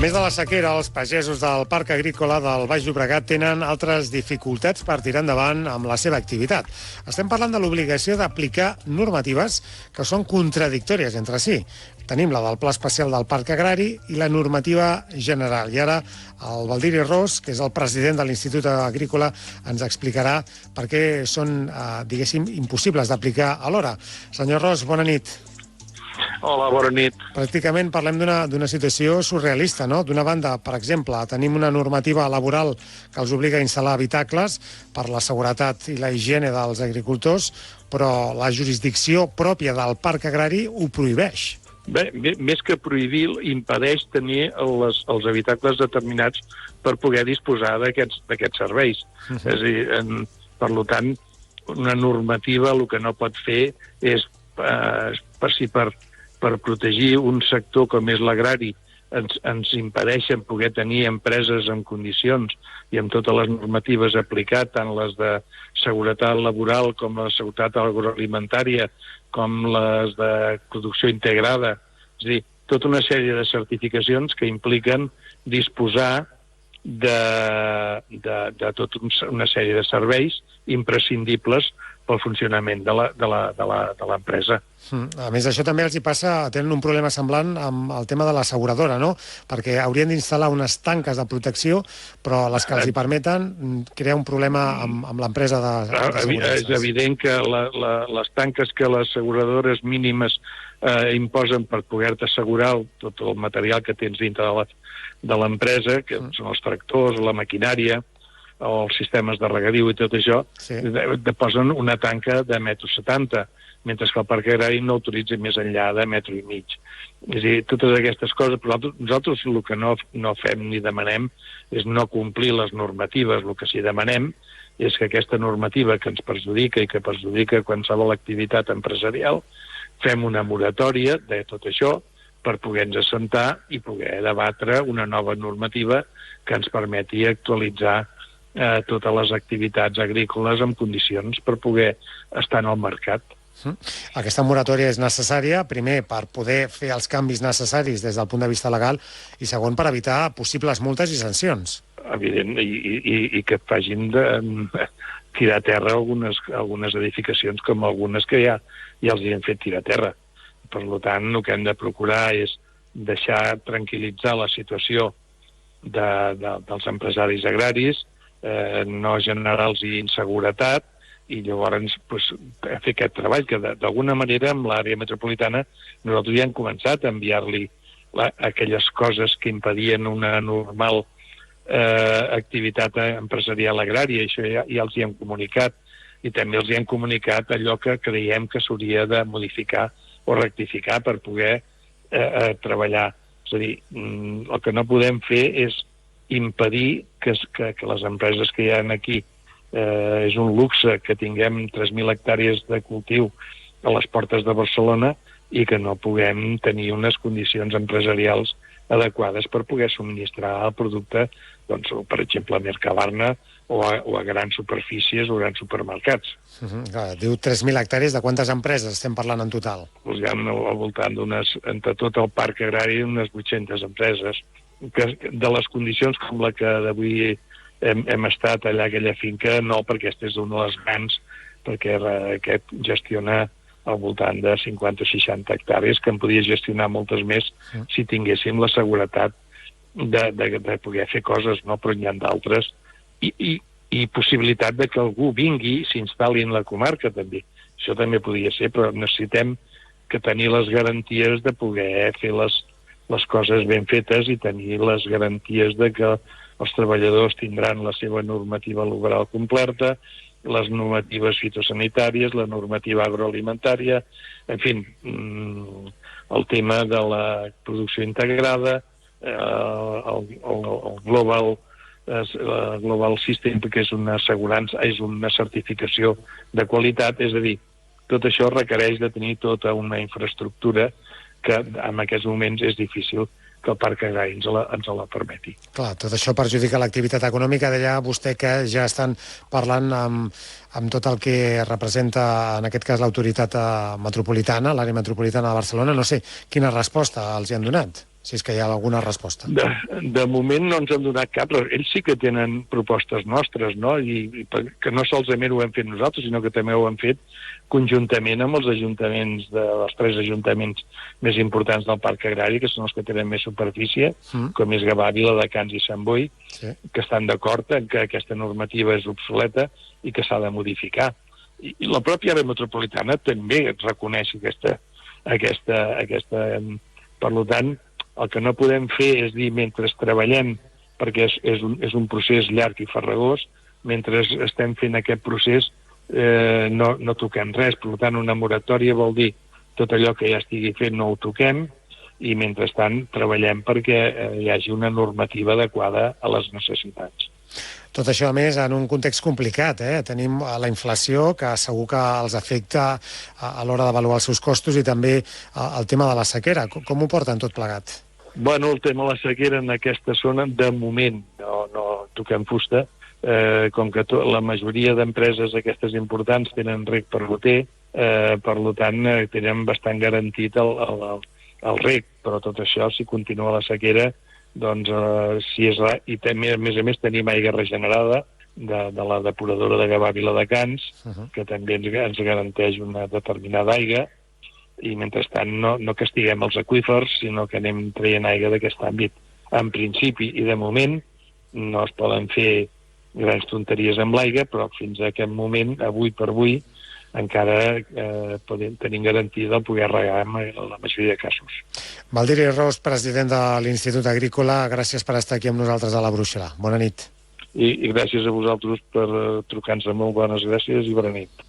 més de la sequera, els pagesos del Parc Agrícola del Baix Llobregat tenen altres dificultats per tirar endavant amb la seva activitat. Estem parlant de l'obligació d'aplicar normatives que són contradictòries entre si. Tenim la del Pla Especial del Parc Agrari i la normativa general. I ara el Baldiri Ros, que és el president de l'Institut Agrícola, ens explicarà per què són, diguéssim, impossibles d'aplicar alhora. Senyor Ros, bona nit. Hola, bona nit. Pràcticament parlem d'una situació surrealista, no? D'una banda, per exemple, tenim una normativa laboral que els obliga a instal·lar habitacles per la seguretat i la higiene dels agricultors, però la jurisdicció pròpia del Parc Agrari ho prohibeix. Bé, més que prohibir, impedeix tenir els habitacles determinats per poder disposar d'aquests serveis. És a dir, per tant, una normativa el que no pot fer és per protegir un sector com és l'agrari, ens impedeixen poder tenir empreses en condicions i amb totes les normatives aplicat, tant les de seguretat laboral com la de seguretat agroalimentària, com les de producció integrada. És a dir, tota una sèrie de certificacions que impliquen disposar de tota una sèrie de serveis imprescindibles pel funcionament de l'empresa. A més, això també els hi passa, tenen un problema semblant amb el tema de l'asseguradora, no? Perquè haurien d'instal·lar unes tanques de protecció, però les que els hi permeten crea un problema amb l'empresa d'assegurances. És evident que les tanques que les asseguradores mínimes imposen per poder-te assegurar tot el material que tens dintre de l'empresa, que són els tractors, la maquinària, o els sistemes de regadiu i tot això, posen una tanca de 1,70 m, mentre que el Parc Agrari no autoritza més enllà de 1,5 m. És a dir, totes aquestes coses, però nosaltres el que no fem ni demanem és no complir les normatives. El que sí demanem és que aquesta normativa que ens perjudica i que perjudica qualsevol activitat empresarial, fem una moratòria de tot això per poder-nos assentar i poder debatre una nova normativa que ens permeti actualitzar totes les activitats agrícoles en condicions per poder estar en el mercat. Aquesta moratòria és necessària, primer, per poder fer els canvis necessaris des del punt de vista legal i, segon, per evitar possibles multes i sancions. Evident, i que facin tirar a terra algunes edificacions com algunes que ja els hi han fet tirar a terra. Per tant, el que hem de procurar és deixar tranquil·litzar la situació dels empresaris agraris, no generar-los inseguretat i llavors fer aquest treball que d'alguna manera amb l'àrea metropolitana nosaltres ja hem començat a enviar-li aquelles coses que impedien una normal activitat empresarial agrària. Això ja els hi hem comunicat i també els hi hem comunicat allò que creiem que s'hauria de modificar o rectificar per poder treballar. És a dir, el que no podem fer és impedir que les empreses que hi ha aquí, és un luxe que tinguem 3.000 hectàrees de cultiu a les portes de Barcelona i que no puguem tenir unes condicions empresarials adequades per poder subministrar el producte, doncs, per exemple, a Mercabarna o a grans superfícies o grans supermercats. Diu 3.000 hectàrees, de quantes empreses estem parlant en total? Hi ha al voltant entre tot el parc agrari, unes 800 empreses, que de les condicions com la que d'avui hem estat allà a aquella finca, no, perquè aquesta és una de les grans, perquè aquest gestiona al voltant de 50 o 60 hectàrees, que en podia gestionar moltes més si tinguéssim la seguretat de poder fer coses, no? Però n'hi ha d'altres. I possibilitat de que algú vingui i s'instal·li en la comarca, també. Això també podria ser, però necessitem que tenir les garanties de poder fer les coses ben fetes i tenir les garanties de que els treballadors tindran la seva normativa laboral completa, les normatives fitosanitàries, la normativa agroalimentària, en fi, el tema de la producció integrada, el Global System, que és una assegurança, és una certificació de qualitat, és a dir, tot això requereix de tenir tota una infraestructura que en aquests moments és difícil que el Parc Agrari ens la permeti. Clar, tot això perjudica l'activitat econòmica. Deia vostè que ja estan parlant amb tot el que representa, en aquest cas, l'autoritat metropolitana, l'àrea metropolitana de Barcelona. No sé quina resposta els hi han donat. si és que hi ha alguna resposta. De moment no ens han donat cap, però ells sí que tenen propostes nostres, no? I que no solament ho hem fet nosaltres, sinó que també ho hem fet conjuntament amb els ajuntaments, dels 3 ajuntaments més importants del Parc Agrari, que són els que tenen més superfície, com és Gavà, Viladecans i Sant Boi, que estan d'acord en que aquesta normativa és obsoleta i que s'ha de modificar. I la pròpia àrea metropolitana també reconeix aquesta... Per tant, el que no podem fer és dir, mentre treballem, perquè és un procés llarg i farragós, mentre estem fent aquest procés no toquem res. Per tant, una moratòria vol dir tot allò que ja estigui fet no ho toquem, i mentrestant treballem perquè hi hagi una normativa adequada a les necessitats. Tot això, a més, en un context complicat. Tenim la inflació, que segur que els afecta a l'hora d'avaluar els seus costos, i també el tema de la sequera. Com ho porten tot plegat? Bueno, el tema de la sequera en aquesta zona, de moment, no toquem fusta. Com que la majoria d'empreses aquestes importants tenen reg per goter, per tant, tenen bastant garantit el reg. Però tot això, si continua la sequera, doncs, i també, a més tenim aigua regenerada de la depuradora de Gavà Viladecans, que també ens garanteix una determinada aigua, i mentrestant no castiguem els aqüífers, sinó que anem traient aigua d'aquest àmbit. En principi, i de moment, no es poden fer grans tonteries amb l'aigua, però fins a aquest moment, avui per avui, encara tenim garantida el poder regar en la majoria de casos. Baldiri Ros, president de l'Institut Agrícola, gràcies per estar aquí amb nosaltres a la Brúixola. Bona nit. I gràcies a vosaltres per trucar-nos. Molt bones gràcies i bona nit.